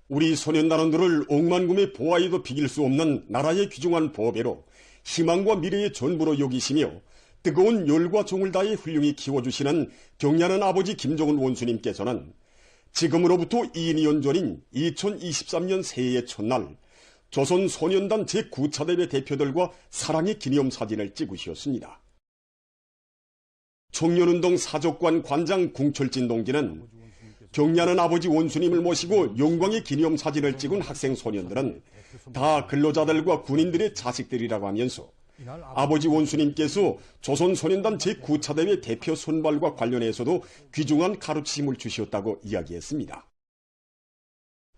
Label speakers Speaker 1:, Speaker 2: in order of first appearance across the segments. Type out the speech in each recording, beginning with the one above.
Speaker 1: 우리 소년단원들을 억만금의 보아에도 비길 수 없는 나라의 귀중한 보배로 희망과 미래의 전부로 여기시며 뜨거운 열과 정을 다해 훌륭히 키워주시는 경례하는 아버지 김정은 원수님께서는 지금으로부터 2년 전인 2023년 새해의 첫날 조선 소년단 제9차 대회 대표들과 사랑의 기념사진을 찍으셨습니다. 청년운동 사족관 관장 궁철진 동지는 경례하는 아버지 원수님을 모시고 영광의 기념사진을 찍은 학생 소년들은 다 근로자들과 군인들의 자식들이라고 하면서 아버지 원수님께서 조선소년단 제9차 대회 대표 선발과 관련해서도 귀중한 가르침을 주셨다고 이야기했습니다.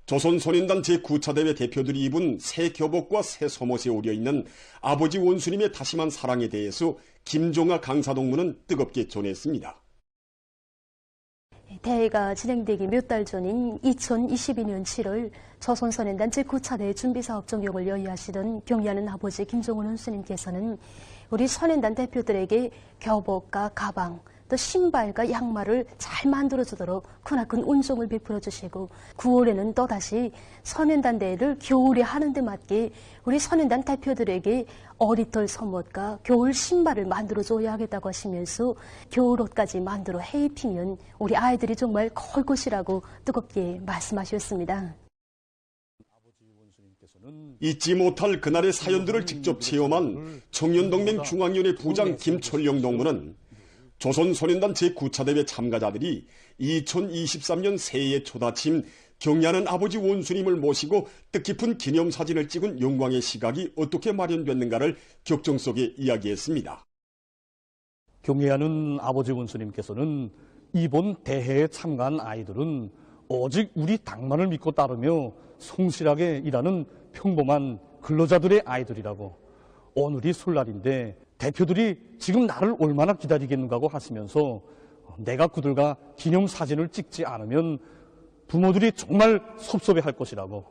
Speaker 1: 조선소년단 제9차 대회 대표들이 입은 새 교복과 새 속옷에 오려있는 아버지 원수님의 다심한 사랑에 대해서 김종아 강사동무는 뜨겁게 전했습니다.
Speaker 2: 대회가 진행되기 몇 달 전인 2022년 7월 조선소년단 제9차 대회 준비사업 종용을 여의하시던 경례하는 아버지 김정은 원수님께서는 우리 소년단 대표들에게 교복과 가방, 또 신발과 양말을 잘 만들어주도록 크나큰 운송을 베풀어 주시고 9월에는 또다시 소년단 대회를 겨울에 하는 데 맞게 우리 소년단 대표들에게 어리털 속옷과 겨울 신발을 만들어줘야 하겠다고 하시면서 겨울옷까지 만들어 해입히면 우리 아이들이 정말 커올 것이라고 뜨겁게 말씀하셨습니다.
Speaker 1: 잊지 못할 그날의 사연들을 직접 체험한 청년동맹 중앙위원회 부장 김철영 동무는 조선소년단 제9차 대회 참가자들이 2023년 새해의 초다침 경례하는 아버지 원수님을 모시고 뜻깊은 기념사진을 찍은 영광의 시각이 어떻게 마련됐는가를 격정 속에 이야기했습니다.
Speaker 3: 경례하는 아버지 원수님께서는 이번 대회에 참가한 아이들은 오직 우리 당만을 믿고 따르며 성실하게 일하는 평범한 근로자들의 아이들이라고, 오늘이 설날인데 대표들이 지금 나를 얼마나 기다리겠는가 하고 하시면서 내가 그들과 기념사진을 찍지 않으면 부모들이 정말 섭섭해할 것이라고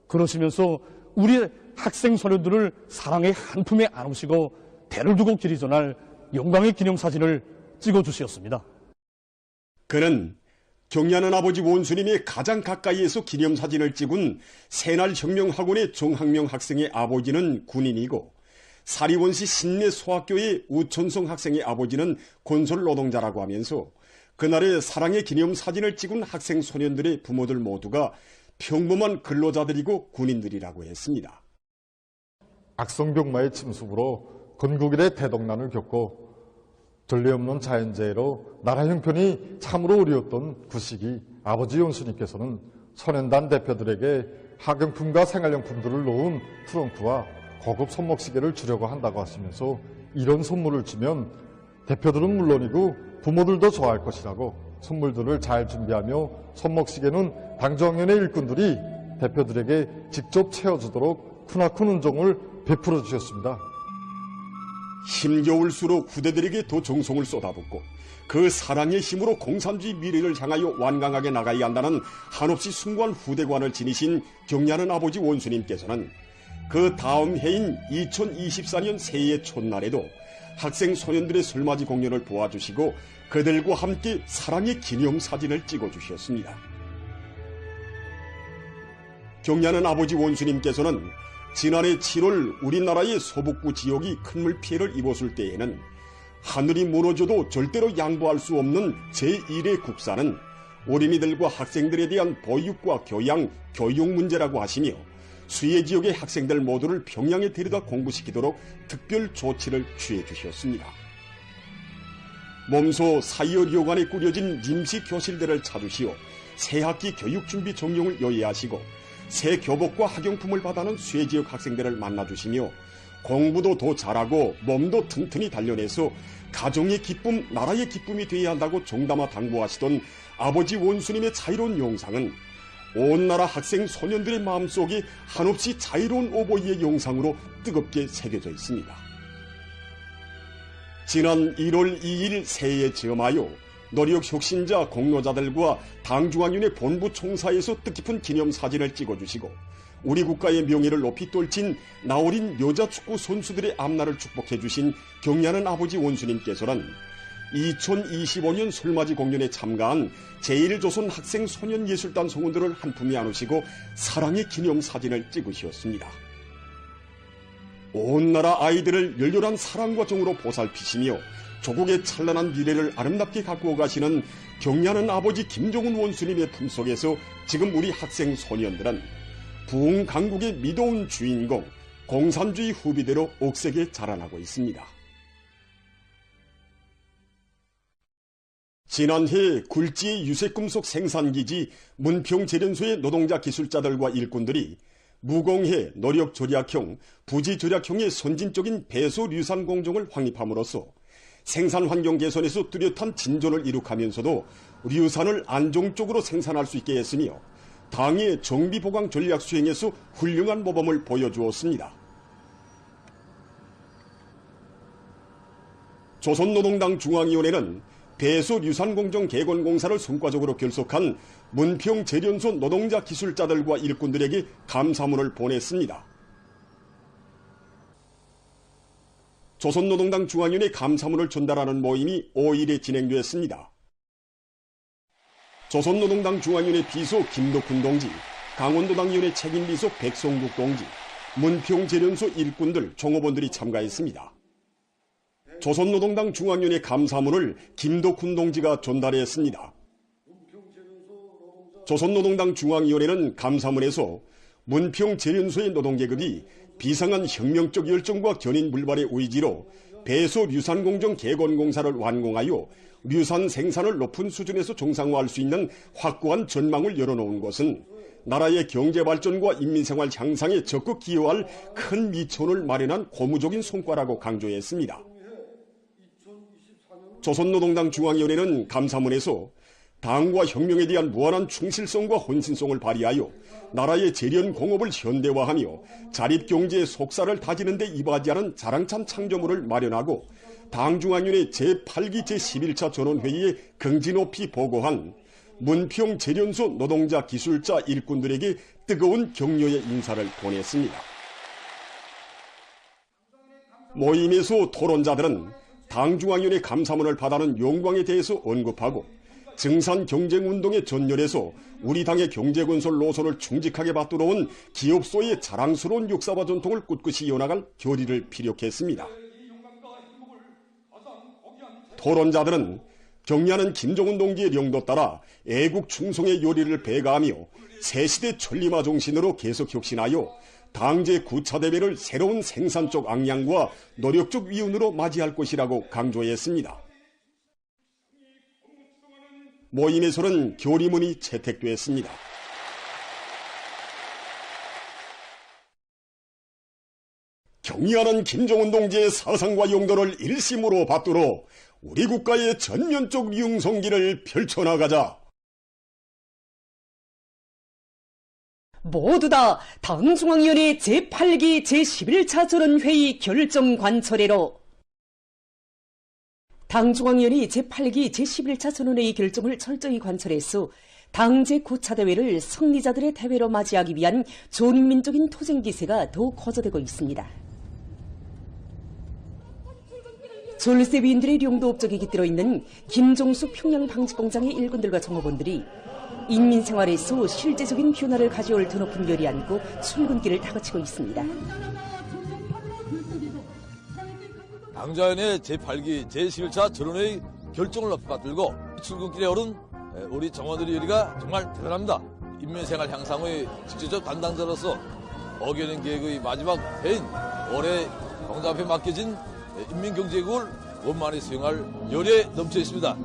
Speaker 3: 그러시면서 우리 학생 소년들을 사랑의 한 품에 안으시고 대를 두고 길이 전할 영광의 기념사진을 찍어주셨습니다.
Speaker 1: 그는 경례하는 아버지 원수님의 가장 가까이에서 기념사진을 찍은 새날혁명학원의 정학명 학생의 아버지는 군인이고 사리원시 신내 소학교의 우천성 학생의 아버지는 건설 노동자라고 하면서 그날의 사랑의 기념사진을 찍은 학생 소년들의 부모들 모두가 평범한 근로자들이고 군인들이라고 했습니다.
Speaker 4: 악성병마의 침수로 건국일의 대동난을 겪고 전례 없는 자연재해로 나라 형편이 참으로 어려웠던 그 시기 아버지 원수님께서는 소년단 대표들에게 학용품과 생활용품들을 놓은 트렁크와 고급 손목시계를 주려고 한다고 하시면서 이런 선물을 주면 대표들은 물론이고 부모들도 좋아할 것이라고 선물들을 잘 준비하며 손목시계는 당정위원회 일꾼들이 대표들에게 직접 채워주도록 크나큰 운종을 베풀어 주셨습니다.
Speaker 1: 힘겨울수록 후대들에게 더 정성을 쏟아붓고 그 사랑의 힘으로 공산주의 미래를 향하여 완강하게 나가야 한다는 한없이 숭고한 후대관을 지니신 경례하는 아버지 원수님께서는 그 다음 해인 2024년 새해 첫날에도 학생 소년들의 설맞이 공연을 도와주시고 그들과 함께 사랑의 기념사진을 찍어주셨습니다. 경례하는 아버지 원수님께서는 지난해 7월 우리나라의 서북부 지역이 큰물 피해를 입었을 때에는 하늘이 무너져도 절대로 양보할 수 없는 제1의 국사는 어린이들과 학생들에 대한 보육과 교양, 교육 문제라고 하시며 수해 지역의 학생들 모두를 평양에 데려다 공부시키도록 특별 조치를 취해 주셨습니다. 몸소 4.25간에 꾸려진 임시 교실들을 찾으시어 새학기 교육준비 종용을 요해하시고 새 교복과 학용품을 받아는 수해 지역 학생들을 만나주시며 공부도 더 잘하고 몸도 튼튼히 단련해서 가정의 기쁨, 나라의 기쁨이 되어야 한다고 정담아 당부하시던 아버지 원수님의 자유로운 영상은 온 나라 학생 소년들의 마음속에 한없이 자유로운 오보이의 영상으로 뜨겁게 새겨져 있습니다. 지난 1월 2일 새해에 즈음하여 노력혁신자 공로자들과 당중앙위원회 본부 총사에서 뜻깊은 기념사진을 찍어주시고 우리 국가의 명예를 높이 떨친 나어린 여자 축구 선수들의 앞날을 축복해 주신 경례하는 아버지 원수님께서는 2025년 설맞이 공연에 참가한 제1조선 학생소년예술단 성원들을 한 품에 안으시고 사랑의 기념사진을 찍으셨습니다. 온 나라 아이들을 열렬한 사랑과 정으로 보살피시며 조국의 찬란한 미래를 아름답게 가꾸어 가시는 경리하는 아버지 김정은 원수님의 품속에서 지금 우리 학생 소년들은 부흥 강국의 미도운 주인공 공산주의 후비대로 억세게 자라나고 있습니다. 지난해 굴지의 유색금속 생산기지 문평제련소의 노동자 기술자들과 일꾼들이 무공해 노력절약형, 부지절약형의 선진적인 배수류산 공정을 확립함으로써 생산환경 개선에서 뚜렷한 진전을 이룩하면서도 류산을 안정적으로 생산할 수 있게 했으며 당의 정비보강 전략 수행에서 훌륭한 모범을 보여주었습니다. 조선노동당 중앙위원회는 배수류산공정 개건공사를 성과적으로 결속한 문평제련소 노동자 기술자들과 일꾼들에게 감사문을 보냈습니다. 조선노동당 중앙위원회 감사문을 전달하는 모임이 5일에 진행되었습니다. 조선노동당 중앙위원회 비서 김덕훈 동지, 강원도당위원회 책임비서 백성국 동지, 문평제련소 일꾼들, 종업원들이 참가했습니다. 조선노동당 중앙위원회 감사문을 김덕훈 동지가 전달했습니다. 조선노동당 중앙위원회는 감사문에서 문평제련소의 노동계급이 비상한 혁명적 열정과 견인 불발의 의지로 배수류산공정 개건공사를 완공하여 류산 생산을 높은 수준에서 정상화할 수 있는 확고한 전망을 열어놓은 것은 나라의 경제발전과 인민생활 향상에 적극 기여할 큰 미천을 마련한 고무적인 성과라고 강조했습니다. 조선노동당 중앙위원회는 감사문에서 당과 혁명에 대한 무한한 충실성과 헌신성을 발휘하여 나라의 재련 공업을 현대화하며 자립경제의 속살을 다지는 데 이바지하는 자랑찬 창조물을 마련하고 당 중앙위원회 제8기 제11차 전원회의에 긍지 높이 보고한 문평제련소 노동자 기술자 일꾼들에게 뜨거운 격려의 인사를 보냈습니다. 모임에서 토론자들은 당 중앙위원회 감사문을 받아는 영광에 대해서 언급하고 증산 경쟁운동에 전열해서 우리 당의 경제건설 노선을 충직하게 받들어온 기업소의 자랑스러운 역사와 전통을 꿋꿋이 이어나갈 결의를 피력했습니다. 토론자들은 경리하는 김정은 동지의령도 따라 애국 충성의 요리를 배가하며 새시대 천리마 정신으로 계속 혁신하여 당제 9차 대회를 새로운 생산적 악량과 노력적 위운으로 맞이할 것이라고 강조했습니다. 모임에서는 결의문이 채택됐습니다. 경의하는 김정은 동지의 사상과 용도를 일심으로 받들어 우리 국가의 전면적 융성기를 펼쳐나가자.
Speaker 5: 모두 다 당중앙위원회 제8기 제11차 전원회의 결정 관철회로 당중앙위원회 제8기 제11차 전원회의 결정을 철저히 관철해서 당제 9차 대회를 승리자들의 대회로 맞이하기 위한 전민적인 투쟁 기세가 더욱 커져되고 있습니다. 졸세위인들의 용도 업적에 깃들어 있는 김종수 평양방직공장의 일꾼들과 종업원들이 인민생활에서 실제적인 변화를 가져올 드높은 열이 안고 출근길을 다그치고 있습니다.
Speaker 6: 당자연의 제8기 제11차 전원회의 결정을 받들고 출근길에 오른 우리 정원들의 열의가 정말 대단합니다. 인민생활 향상의 직접적 담당자로서 어겨낸 계획의 마지막 해인 올해 공장 앞에 맡겨진 인민경제국을 원만히 수행할 열의에 넘쳐 있습니다.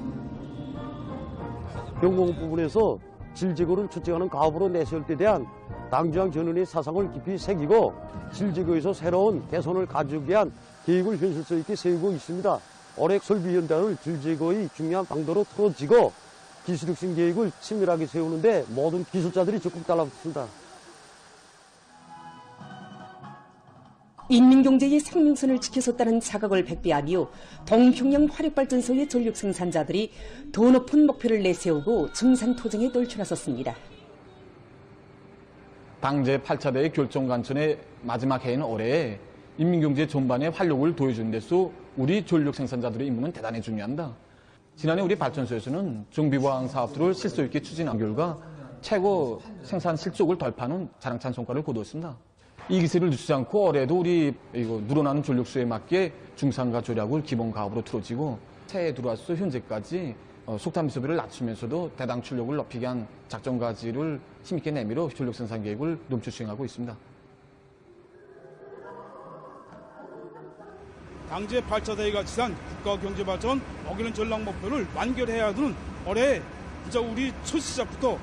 Speaker 7: 경공 부분에서 질제고를 추진하는 가업으로 내세울 때 대한 당중앙 전원의 사상을 깊이 새기고 질제고에서 새로운 개선을 가져오기 위한 계획을 현실성 있게 세우고 있습니다. 올해 설비현장을 질제고의 중요한 방도로 틀어지고 기술혁신 계획을 친밀하게 세우는데 모든 기술자들이 적극 달라붙습니다.
Speaker 5: 인민경제의 생명선을 지켜섰다는 자각을 백배하며 동평양 화력발전소의 전력 생산자들이 더 높은 목표를 내세우고 증산토쟁에 떨쳐나섰습니다.
Speaker 8: 당제 8차 대회 결정 관천의 마지막 해인 올해에 인민경제 전반에 활력을 도와주는 데서 우리 전력 생산자들의 임무는 대단히 중요합니다. 지난해 우리 발전소에서는 중비보안 사업들을 실속 있게 추진한 결과 최고 생산 실적을 돌파하는 자랑찬 성과를 거두었습니다. 이 기세를 늦추지 않고 올해도 우리 늘어나는 전력수에 맞게 중상가 조략을 기본 가업으로 틀어지고 새해 들어와서 현재까지 속탄 미소비를 낮추면서도 대당 출력을 높이기 위한 작전 가지를 힘있게 내밀어 전력 생산 계획을 넘쳐 수행하고 있습니다.
Speaker 9: 당제 8차 대회가 지산 국가 경제 발전 어기는 전략 목표를 완결해야 하는 올해 진짜 우리 첫 시작부터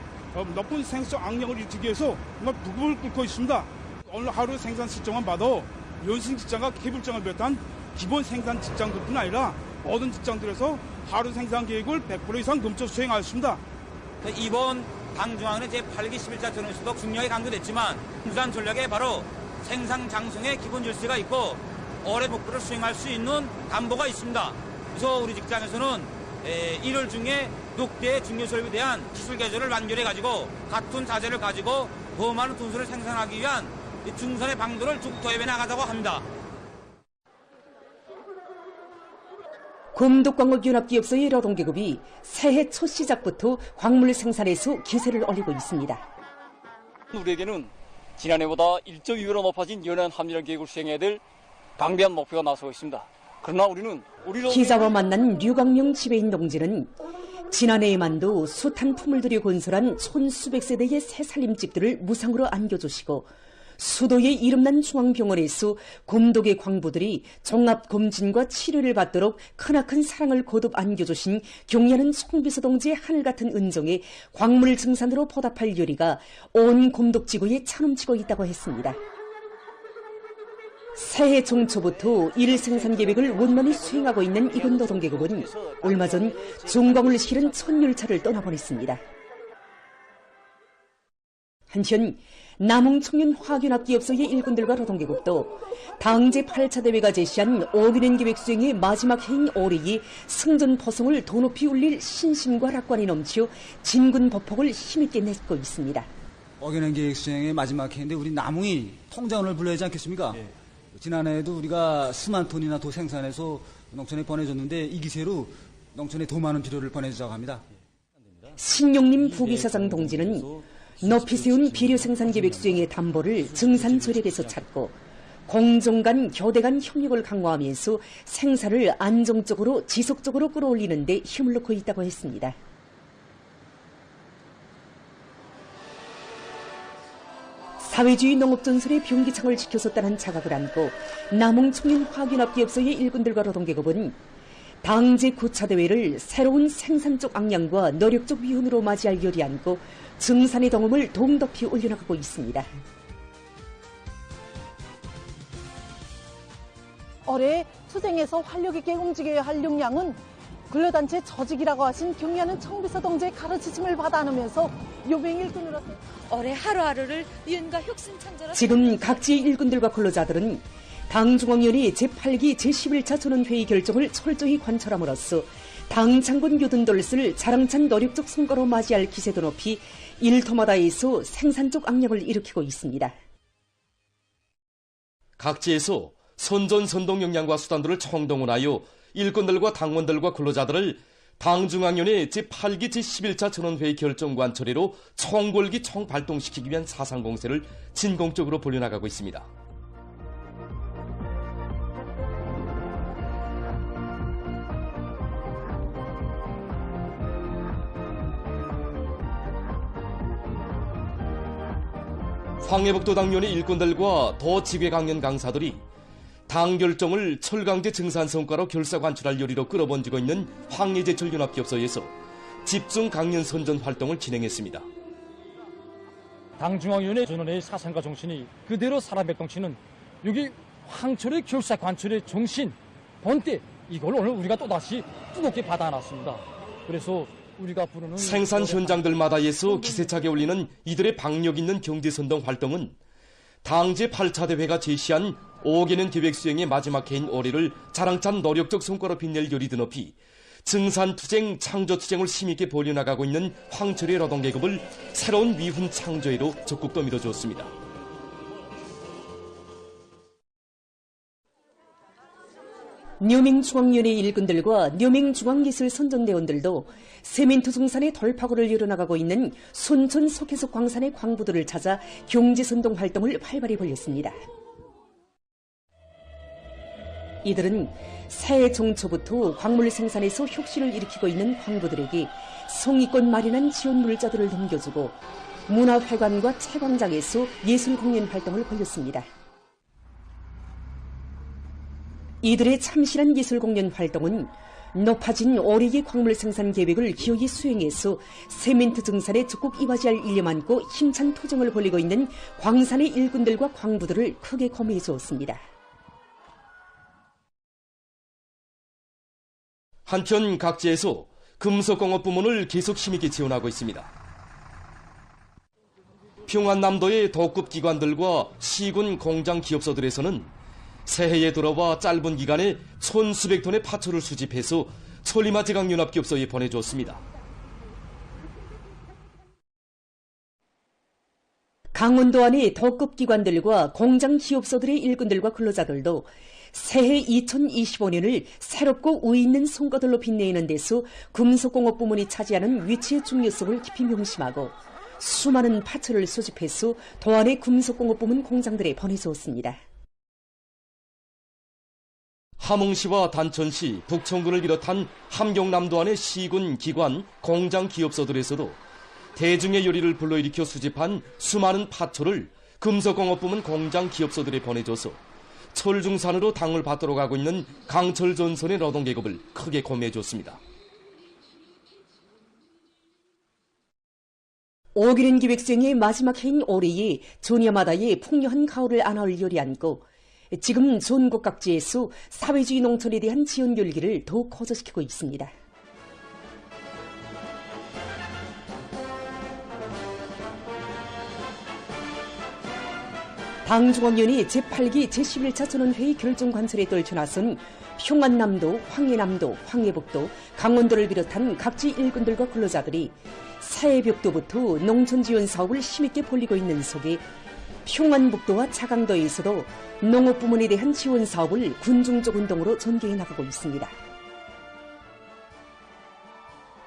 Speaker 9: 높은 생산 악량을 일으키기 위해서 정말 부부를 꿇고 있습니다. 오늘 하루 생산 실정만 봐도 연신 직장과 계불장을 비롯한 기본 생산 직장들뿐 아니라 모든 직장들에서 하루 생산 계획을 100% 이상 넘쳐 수행하였습니다.
Speaker 10: 이번 당중앙은 제8기 11차 전원수도 중요하게 강조됐지만 부산 전략에 바로 생산 장성의 기본 질서가 있고 올해 목표를 수행할 수 있는 담보가 있습니다. 그래서 우리 직장에서는 1월 중에 6대 중요 설비에 대한 기술 개조를 완결해가지고 같은 자재를 가지고 더 많은 톤수를 생산하기 위한 중선의 방도를 쭉 도입해 나가자고 합니다.
Speaker 5: 곰독광업연합기업소의 노동계급이 새해 첫 시작부터 광물 생산에서 기세를 올리고 있습니다.
Speaker 11: 우리에게는 지난해보다 1.2배로 높아진 연한 합리화 계획을 수행해야 될 강대한 목표가 나서고 있습니다. 그러나 우리는
Speaker 5: 기자와 만난 류광명 지배인 동지는 지난해에만도 숱한 품을 들여 건설한 천수백 세대의 새살림집들을 무상으로 안겨주시고 수도의 이름난 중앙병원에서 곰독의 광부들이 종합검진과 치료를 받도록 크나큰 사랑을 거듭 안겨주신 경리하는 송비서 동지의 하늘같은 은정에 광물 증산으로 보답할 요리가 온 곰독지구에 차넘치고 있다고 했습니다. 새해 종초부터 일 생산 계획을 원만히 수행하고 있는 이군 노동계급은 얼마 전 종광을 실은 첫 열차를 떠나보냈습니다. 한편 남홍청년 화균합기업소의 일꾼들과 노동계급도 당제 8차 대회가 제시한 어기는 계획 수행의 마지막 해인 올해에 승전 포성을 더 높이 올릴 신심과 낙관이 넘치어 진군 보폭을 힘있게 내고 있습니다.
Speaker 12: 어기는 계획 수행의 마지막 해인데 우리 남홍이 통장을 불러야 하지 않겠습니까? 지난해에도 우리가 수만 톤이나 도 생산해서 농촌에 보내줬는데 이 기세로 농촌에 더 많은 비료를 보내주자고 합니다.
Speaker 5: 신용림 부기사장 동지는 높이 세운 비료 생산 계획 수행의 담보를 증산 조력에서 찾고 공정 간 교대 간 협력을 강화하면서 생산을 안정적으로 지속적으로 끌어올리는 데 힘을 넣고 있다고 했습니다. 사회주의 농업전선의 병기창을 지켜섰다는 자각을 안고 남홍청년 화균합기업소의 일꾼들과 노동계급은 당제 9차 대회를 새로운 생산적 악량과 노력적 위훈으로 맞이할 열이 안고 증산의 동음을 더욱 높이 올려나가고 있습니다.
Speaker 13: 올해 투쟁에서 활력 있게 움직여야 할 역량은 근로단체 조직이라고 하신 경리하는 청비서 동지의 가르치심을 받아 안으면서 요병 일꾼으로서
Speaker 14: 올해 하루하루를 위원과 혁신창조로
Speaker 5: 지금 각지의 일꾼들과 근로자들은 당중앙위원회 제8기 제11차 전원회의 결정을 철저히 관철함으로써 당 장군 요든돌스를 자랑찬 노력적 성과로 맞이할 기세도 높이 일터마다에서 생산적 악력을 일으키고 있습니다.
Speaker 15: 각지에서 선전선동 역량과 수단들을 총동원하여 일꾼들과 당원들과 근로자들을 당중앙위원회 제8기 제11차 전원회의 결정 관철회로 총궐기 총발동시키기 위한 사상공세를 진공적으로 벌려나가고 있습니다. 황해북도당위원회 일꾼들과 더 지괴강연 강사들이 당 결정을 철강제 증산 성과로 결사 관철할 요리로 끌어번지고 있는 황해제철연합기업소에서 집중 강연 선전 활동을 진행했습니다.
Speaker 3: 당중앙위원회 전원의 사상과 정신이 그대로 살아맥동치는 여기 황철의 결사 관철의 정신, 본때 이걸 오늘 우리가 또다시 뜨겁게 받아놨습니다. 그래서 우리가 부르는
Speaker 15: 생산 현장들마다에서 기세차게 올리는 이들의 박력 있는 경제선동 활동은 당제 8차 대회가 제시한 5개년 계획 수행의 마지막 해인 올해를 자랑찬 노력적 성과로 빛낼 요리 드높이 증산투쟁, 창조투쟁을 힘있게 벌여나가고 있는 황철의 노동계급을 새로운 위훈 창조해로 적극 떠밀어주었습니다.
Speaker 5: 뇨밍중앙위원회 일꾼들과 뇨밍중앙기술선전대원들도 세민트 중산의 돌파구를 이뤄나가고 있는 순천 석회석 광산의 광부들을 찾아 경제선동 활동을 활발히 벌였습니다. 이들은 새해 정초부터 광물 생산에서 혁신을 일으키고 있는 광부들에게 성의껏 마련한 지원 물자들을 넘겨주고 문화회관과 채광장에서 예술 공연 활동을 벌였습니다. 이들의 참신한 예술 공연 활동은 높아진 올해의 광물 생산 계획을 기어이 수행해서 세민트 증산에 적극 이바지할 일념 안고 힘찬 투쟁을 벌이고 있는 광산의 일꾼들과 광부들을 크게 고미해 주었습니다.
Speaker 15: 한편 각지에서 금속공업 부문을 계속 힘있게 지원하고 있습니다. 평안남도의 도급 기관들과 시군 공장 기업소들에서는 새해에 돌아와 짧은 기간에 천수백 톤의 파초를 수집해서 천리마제강연합기업소에 보내주었습니다.
Speaker 5: 강원도 안의 도급 기관들과 공장 기업소들의 일꾼들과 근로자들도 새해 2025년을 새롭고 우위 있는 성과들로 빛내는 데서 금속공업 부문이 차지하는 위치의 중요성을 깊이 명심하고 수많은 파초를 수집해서 도안의 금속공업 부문 공장들에 보내주었습니다.
Speaker 15: 함흥시와 단천시, 북천군을 비롯한 함경남도 안의 시군, 기관, 공장 기업소들에서도 대중의 요리를 불러일으켜 수집한 수많은 파초를 금속공업 부문 공장 기업소들에 보내줘서 철중산으로 당을 받도록 하고 있는 강철 전선의 노동계급을 크게 고매해줬습니다.
Speaker 5: 오기는 기획수행의 마지막 해인 올해에 조니아마다의 풍요한 가을을 안아올 요리 안고 지금 전국 각지에서 사회주의 농촌에 대한 지원 열기를 더욱 고조시키고 있습니다. 당중앙위원회 제8기 제11차 전원회의 결정 관철에 떨쳐나선 평안남도, 황해남도, 황해북도, 강원도를 비롯한 각지 일꾼들과 근로자들이 새해벽도부터 농촌지원 사업을 힘있게 벌이고 있는 속에 평안북도와 차강도에서도 농업부문에 대한 지원 사업을 군중적 운동으로 전개해 나가고 있습니다.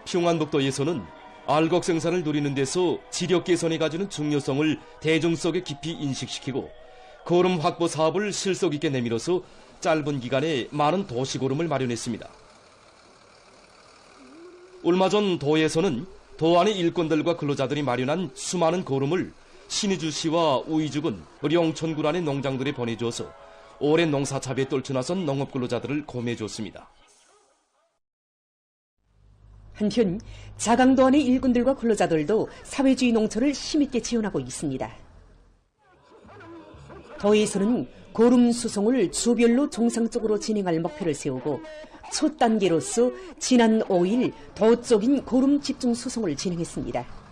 Speaker 15: 평안북도에서는 알곡 생산을 누리는 데서 지력 개선이 가지는 중요성을 대중 속에 깊이 인식시키고 거름 확보 사업을 실속 있게 내밀어서 짧은 기간에 많은 도시고름을 마련했습니다. 얼마 전 도에서는 도 안의 일꾼들과 근로자들이 마련한 수많은 거름을 신의주시와 우이주군, 령천군 안의 농장들에 보내주어서 오랜 농사차비에 떨쳐나선 농업근로자들을 고매해줬습니다.
Speaker 5: 한편 자강도 안의 일꾼들과 근로자들도 사회주의 농촌을 힘있게 지원하고 있습니다. 도에서는 거름 수송을 주별로 정상적으로 진행할 목표를 세우고 첫 단계로서 지난 5일 도 쪽인 거름 집중 수송을 진행했습니다.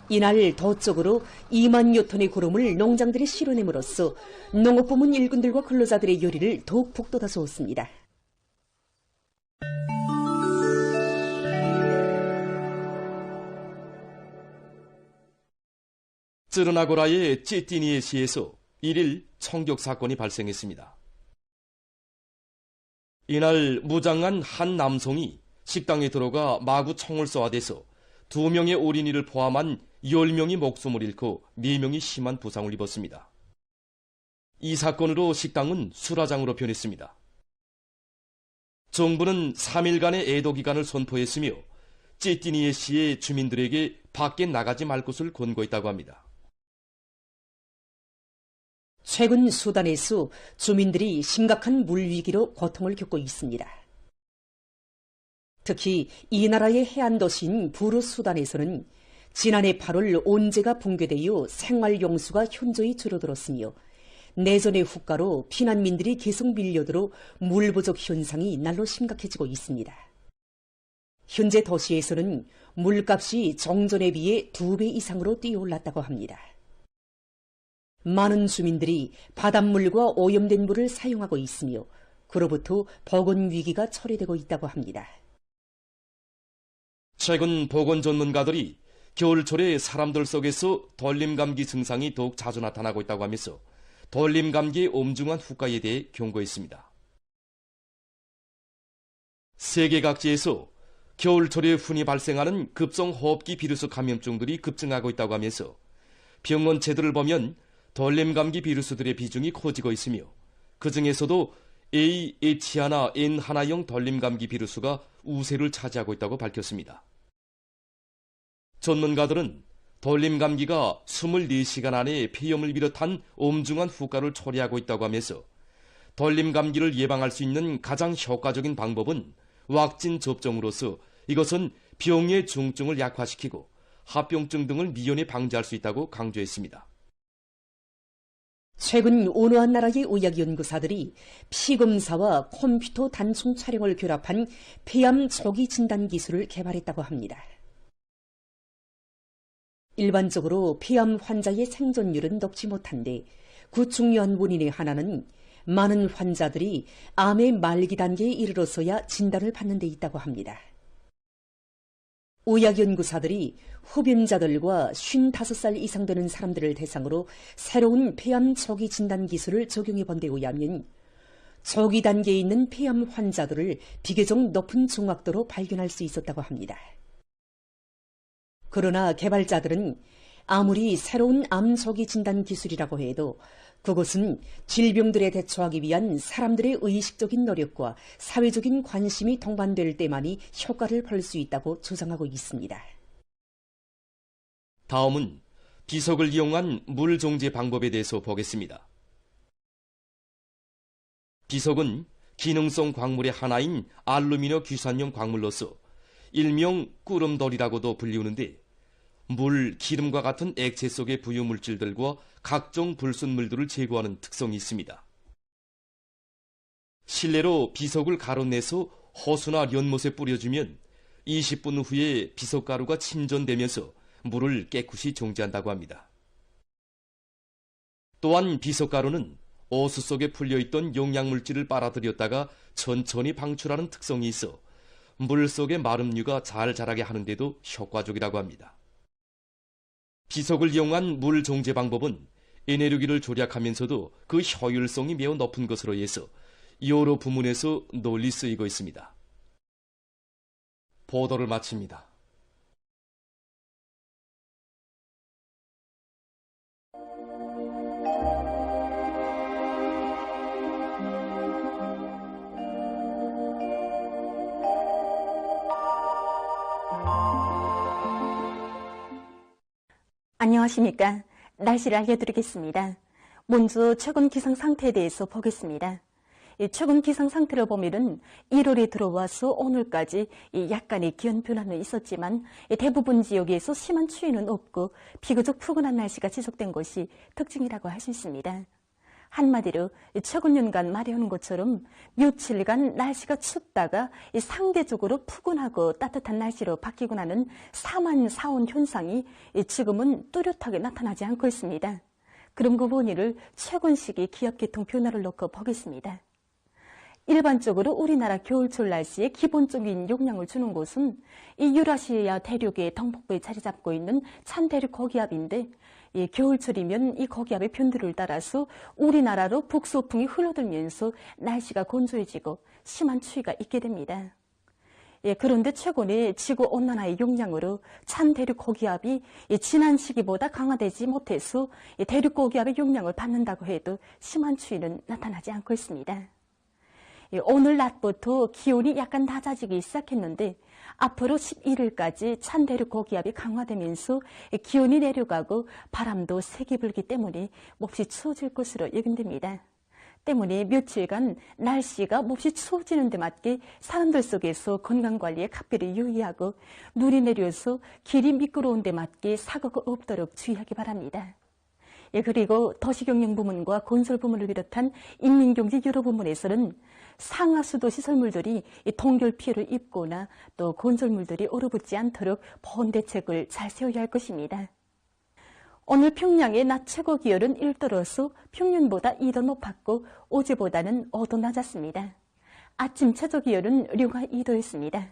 Speaker 5: 이날 도 쪽으로 2만여 톤의 거름을 농장들에 실어냄으로써 농업부문 일꾼들과 근로자들의 요리를 더욱 북돋아 주었습니다.
Speaker 15: 쯔르나고라의 찌띠니에 시에서 1일 총격 사건이 발생했습니다. 이날 무장한 한 남성이 식당에 들어가 마구 총을 쏘아대서 2명의 어린이를 포함한 10명이 목숨을 잃고 4명이 심한 부상을 입었습니다. 이 사건으로 식당은 수라장으로 변했습니다. 정부는 3일간의 애도 기간을 선포했으며 찌띠니에 시의 주민들에게 밖에 나가지 말 것을 권고했다고 합니다.
Speaker 5: 최근 수단에서 주민들이 심각한 물위기로 고통을 겪고 있습니다. 특히 이 나라의 해안 도시인 부르 수단에서는 지난해 8월 온재가 붕괴되어 생활용수가 현저히 줄어들었으며 내전의 후가로 피난민들이 계속 밀려들어 물 부족 현상이 날로 심각해지고 있습니다. 현재 도시에서는 물값이 정전에 비해 2배 이상으로 뛰어올랐다고 합니다. 많은 주민들이 바닷물과 오염된 물을 사용하고 있으며 그로부터 보건 위기가 초래되고 있다고 합니다.
Speaker 15: 최근 보건 전문가들이 겨울철에 사람들 속에서 돌림감기 증상이 더욱 자주 나타나고 있다고 하면서 돌림감기의 엄중한 후과에 대해 경고했습니다. 세계 각지에서 겨울철에 흔히 발생하는 급성 호흡기 비루스 감염증들이 급증하고 있다고 하면서 병원체들을 보면 돌림감기 비루스들의 비중이 커지고 있으며 그 중에서도 AH1N1형 돌림감기 비루스가 우세를 차지하고 있다고 밝혔습니다. 전문가들은 돌림감기가 24시간 안에 폐렴을 비롯한 엄중한 후과를 초래하고 있다고 하면서 돌림감기를 예방할 수 있는 가장 효과적인 방법은 왁신 접종으로서 이것은 병의 중증을 약화시키고 합병증 등을 미연에 방지할 수 있다고 강조했습니다.
Speaker 5: 최근 어느 한 나라의 의학연구사들이 피검사와 컴퓨터 단층 촬영을 결합한 폐암 초기 진단 기술을 개발했다고 합니다. 일반적으로 폐암 환자의 생존율은 높지 못한데 그 중요한 원인의 하나는 많은 환자들이 암의 말기 단계에 이르러서야 진단을 받는 데 있다고 합니다. 의학연구사들이 흡연자들과 55살 이상 되는 사람들을 대상으로 새로운 폐암 초기 진단 기술을 적용해 본 데 의하면 초기 단계에 있는 폐암 환자들을 비교적 높은 정확도로 발견할 수 있었다고 합니다. 그러나 개발자들은 아무리 새로운 암 초기 진단 기술이라고 해도 그것은 질병들에 대처하기 위한 사람들의 의식적인 노력과 사회적인 관심이 동반될 때만이 효과를 볼 수 있다고 주장하고 있습니다.
Speaker 15: 다음은 비석을 이용한 물 정제 방법에 대해서 보겠습니다. 비석은 기능성 광물의 하나인 알루미늄 귀산염 광물로서 일명 꿀음돌이라고도 불리우는데 물, 기름과 같은 액체 속의 부유물질들과 각종 불순물들을 제거하는 특성이 있습니다. 실내로 비석을 가루내서 호수나 연못에 뿌려주면 20분 후에 비석가루가 침전되면서 물을 깨끗이 정제한다고 합니다. 또한 비석가루는 호수 속에 풀려있던 용량물질을 빨아들였다가 천천히 방출하는 특성이 있어 물 속의 마름류가 잘 자라게 하는데도 효과적이라고 합니다. 비석을 이용한 물 정제 방법은 에너지를 절약하면서도 그 효율성이 매우 높은 것으로 해서 여러 부문에서 널리 쓰이고 있습니다. 보도를 마칩니다.
Speaker 2: 안녕하십니까. 날씨를 알려드리겠습니다. 먼저 최근 기상 상태에 대해서 보겠습니다. 최근 기상 상태를 보면은 1월이 들어와서 오늘까지 약간의 기온 변화는 있었지만 대부분 지역에서 심한 추위는 없고 비교적 푸근한 날씨가 지속된 것이 특징이라고 할 수 있습니다. 한마디로 최근 연간 말해오는 것처럼 며칠간 날씨가 춥다가 상대적으로 푸근하고 따뜻한 날씨로 바뀌고 나는 사만사온 현상이 지금은 뚜렷하게 나타나지 않고 있습니다. 그럼 그 원인을 최근 시기 기압계통 변화를 놓고 보겠습니다. 일반적으로 우리나라 겨울철 날씨에 기본적인 영향을 주는 곳은 이 유라시아 대륙의 동북부에 자리 잡고 있는 찬대륙 고기압인데 겨울철이면 이 고기압의 변두를 따라서 우리나라로 북소풍이 흘러들면서 날씨가 건조해지고 심한 추위가 있게 됩니다. 그런데 최근에 지구온난화의 영향으로 찬대륙 고기압이 지난 시기보다 강화되지 못해서 대륙 고기압의 영향을 받는다고 해도 심한 추위는 나타나지 않고 있습니다. 오늘 낮부터 기온이 약간 낮아지기 시작했는데 앞으로 11일까지 찬대륙 고기압이 강화되면서 기온이 내려가고 바람도 세게 불기 때문에 몹시 추워질 것으로 예견됩니다. 때문에 며칠간 날씨가 몹시 추워지는 데 맞게 사람들 속에서 건강관리에 각별히 유의하고 눈이 내려서 길이 미끄러운 데 맞게 사고가 없도록 주의하기 바랍니다. 그리고 도시경영부문과 건설부문을 비롯한 인민경제 여러 부문에서는 상하수도 시설물들이 동결 피해를 입거나 또 건설물들이 얼어붙지 않도록 보온 대책을 잘 세워야 할 것입니다. 오늘 평양의 낮 최고 기온은 1도로서 평년보다 2도 높았고 어제보다는 5도 낮았습니다. 아침 최저 기온은 령화 2도였습니다.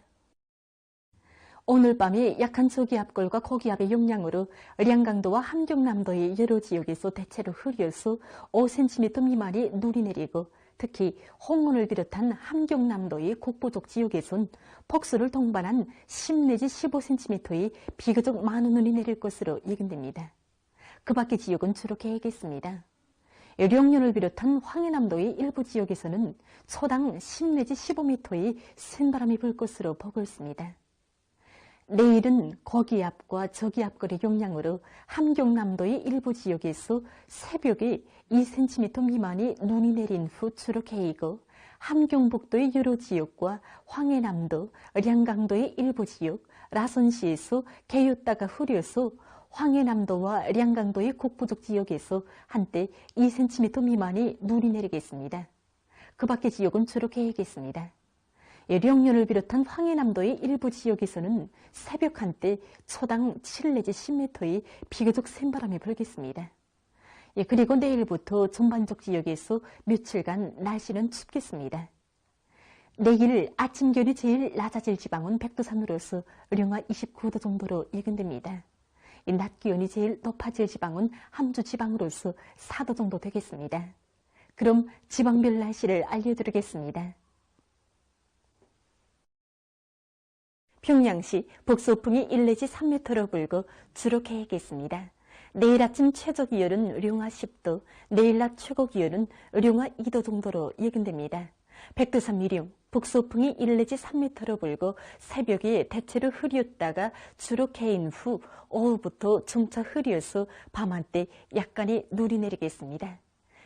Speaker 2: 오늘 밤에 약한 저기압골과 고기압의 영향으로 량강도와 함경남도의 여러 지역에서 대체로 흐려서 5cm 미만의 눈이 내리고 특히 홍원을 비롯한 함경남도의 곡부족 지역에선 폭수를 동반한 10 내지 15cm의 비교적 많은 눈이 내릴 것으로 예견됩니다. 그 밖의 지역은 주로 계획했습니다. 령년을 비롯한 황해남도의 일부 지역에서는 초당 10 내지 15m의 센 바람이 불 것으로 보고 있습니다. 내일은 거기압과 저기압거리 영향으로 함경남도의 일부 지역에서 새벽에 2cm 미만의 눈이 내린 후 주로 개이고 함경북도의 여러 지역과 황해남도, 량강도의 일부 지역, 라선시에서 개였다가 흐려서 황해남도와 량강도의 곡부족 지역에서 한때 2cm 미만의 눈이 내리겠습니다. 그 밖의 지역은 주로 개이겠습니다. 령년을 비롯한 황해남도의 일부 지역에서는 새벽 한때 초당 7 내지 10m의 비교적 센 바람이 불겠습니다. 그리고 내일부터 전반적 지역에서 며칠간 날씨는 춥겠습니다. 내일 아침 기온이 제일 낮아질 지방은 백두산으로서 영하 29도 정도로 예견됩니다. 낮 기온이 제일 높아질 지방은 함주 지방으로서 4도 정도 되겠습니다. 그럼 지방별 날씨를 알려드리겠습니다. 평양시 북소풍이 1 내지 3m로 불고 주로 개겠습니다. 내일 아침 최저 기온은 영하 10도, 내일 낮 최고 기온은 영하 2도 정도로 예견됩니다. 백두산 미령, 북소풍이 1 내지 3m로 불고 새벽에 대체로 흐렸다가 주로 개인 후 오후부터 점차 흐려서 밤한때 약간의 눈이 내리겠습니다.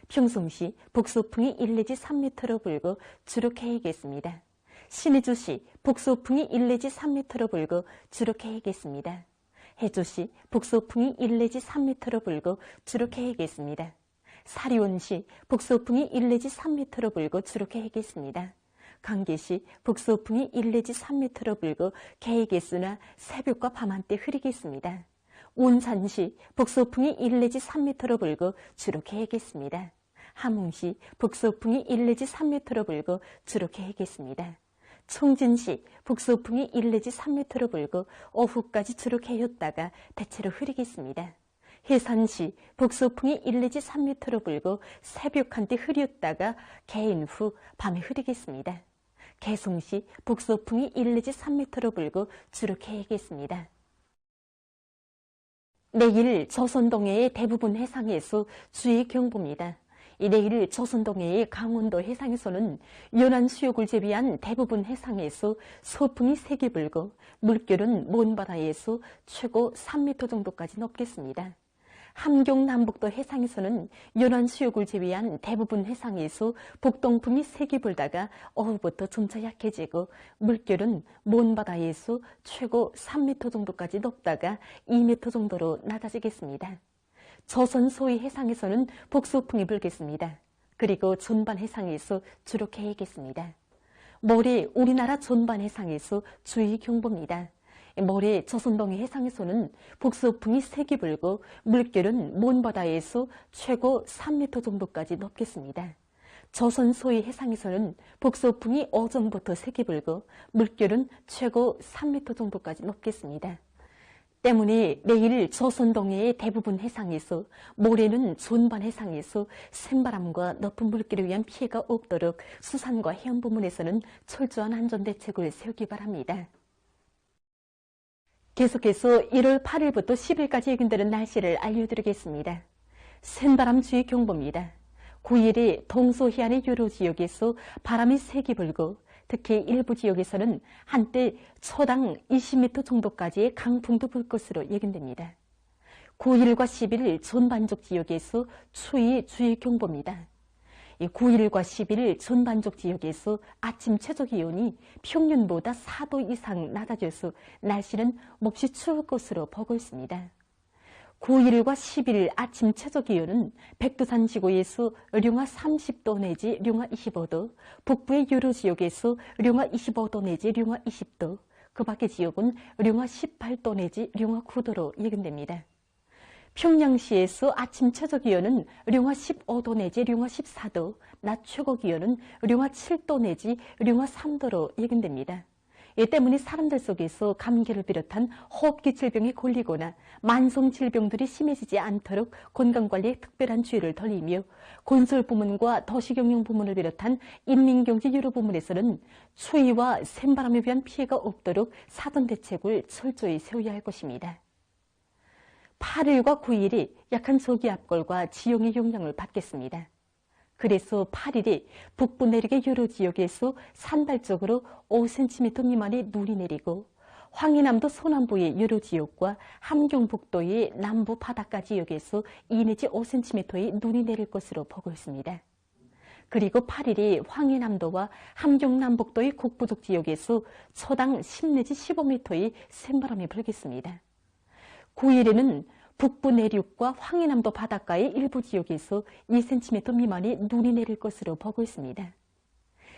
Speaker 2: 평송시 북소풍이 1 내지 3m로 불고 주로 개겠습니다. 신의주시 북소풍이 1 내지 3m로 불고 주로 개겠습니다. 해주시 북소풍이 1 내지 3m로 불고 주로 개겠습니다. 사리원시 북소풍이 1 내지 3m로 불고 주로 개겠습니다. 강계시 북소풍이 1 내지 3m로 불고 개겠으나 새벽과 밤한때 흐리겠습니다. 온산시 북소풍이 1 내지 3m로 불고 주로 개겠습니다. 함흥시 북소풍이 1 내지 3m로 불고 주로 개겠습니다. 청진시 북소풍이 1 내지 3m로 불고 오후까지 주로 개였다가 대체로 흐리겠습니다. 해산시 북소풍이 1 내지 3m로 불고 새벽 한때 흐렸다가 개인 후 밤에 흐리겠습니다. 개송시 북소풍이 1 내지 3m로 불고 주로 개겠습니다. 내일 조선동해의 대부분 해상에서 주의 경보입니다. 내일 조선동해의 강원도 해상에서는 연안 수욕을 제외한 대부분 해상에서 소풍이 세게 불고 물결은 먼 바다에서 최고 3m 정도까지 높겠습니다. 함경 남북도 해상에서는 연안 수욕을 제외한 대부분 해상에서 북동풍이 세게 불다가 오후부터 점차 약해지고 물결은 먼 바다에서 최고 3m 정도까지 높다가 2m 정도로 낮아지겠습니다. 조선 소위 해상에서는 북소풍이 불겠습니다. 그리고 전반 해상에서 주로 개겠습니다. 모레 우리나라 전반 해상에서 주의 경보입니다. 모레 조선동해 해상에서는 북소풍이 세게 불고 물결은 먼 바다에서 최고 3m 정도까지 높겠습니다. 조선 소위 해상에서는 북소풍이 오전부터 세게 불고 물결은 최고 3m 정도까지 높겠습니다. 때문에 내일 조선동해의 대부분 해상에서 모레는 전반 해상에서 센바람과 높은 물결에 의한 피해가 없도록 수산과 해안 부문에서는 철저한 안전대책을 세우기 바랍니다. 계속해서 1월 8일부터 10일까지 예견되는 날씨를 알려드리겠습니다. 센바람 주의 경보입니다. 9일에 동서해안의 여러 지역에서 바람이 세게 불고 특히 일부 지역에서는 한때 초당 20m 정도까지의 강풍도 불 것으로 예견됩니다. 9일과 10일 전반적 지역에서 추위 주의 경보입니다. 9일과 10일 전반적 지역에서 아침 최저 기온이 평년보다 4도 이상 낮아져서 날씨는 몹시 추울 것으로 보고 있습니다. 9일과 10일 아침 최저 기온은 백두산 지구에서 영하 30도 내지 영하 25도, 북부의 여러 지역에서 영하 25도 내지 영하 20도, 그 밖의 지역은 영하 18도 내지 영하 9도로 예견됩니다. 평양시에서 아침 최저 기온은 영하 15도 내지 영하 14도, 낮 최고 기온은 영하 7도 내지 영하 3도로 예견됩니다. 이 때문에 사람들 속에서 감기를 비롯한 호흡기 질병에 걸리거나 만성 질병들이 심해지지 않도록 건강관리에 특별한 주의를 돌리며 건설 부문과 도시경영 부문을 비롯한 인민경제 여러 부문에서는 추위와 샘바람에 비한 피해가 없도록 사전 대책을 철저히 세워야 할 것입니다. 8일과 9일이 약한 저기압골과 지형의 영향을 받겠습니다. 그래서 8일이 북부 내륙의 여러 지역에서 산발적으로 5cm 미만의 눈이 내리고 황해남도 서남부의 여러 지역과 함경북도의 남부 바닷가 지역에서 2 내지 5cm의 눈이 내릴 것으로 보고 있습니다. 그리고 8일이 황해남도와 함경남북도의 국부족 지역에서 초당 10 내지 15m의 샘바람이 불겠습니다. 9일에는 북부 내륙과 황해남도 바닷가의 일부 지역에서 2cm 미만의 눈이 내릴 것으로 보고 있습니다.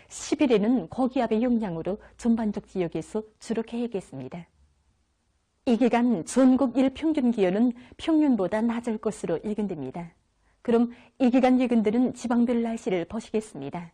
Speaker 2: 10일에는 고기압의 영향으로 전반적 지역에서 주로 개겠습니다. 이 기간 전국 일평균 기온은 평년보다 낮을 것으로 예견됩니다. 그럼 이 기간 예견되는 지방별 날씨를 보시겠습니다.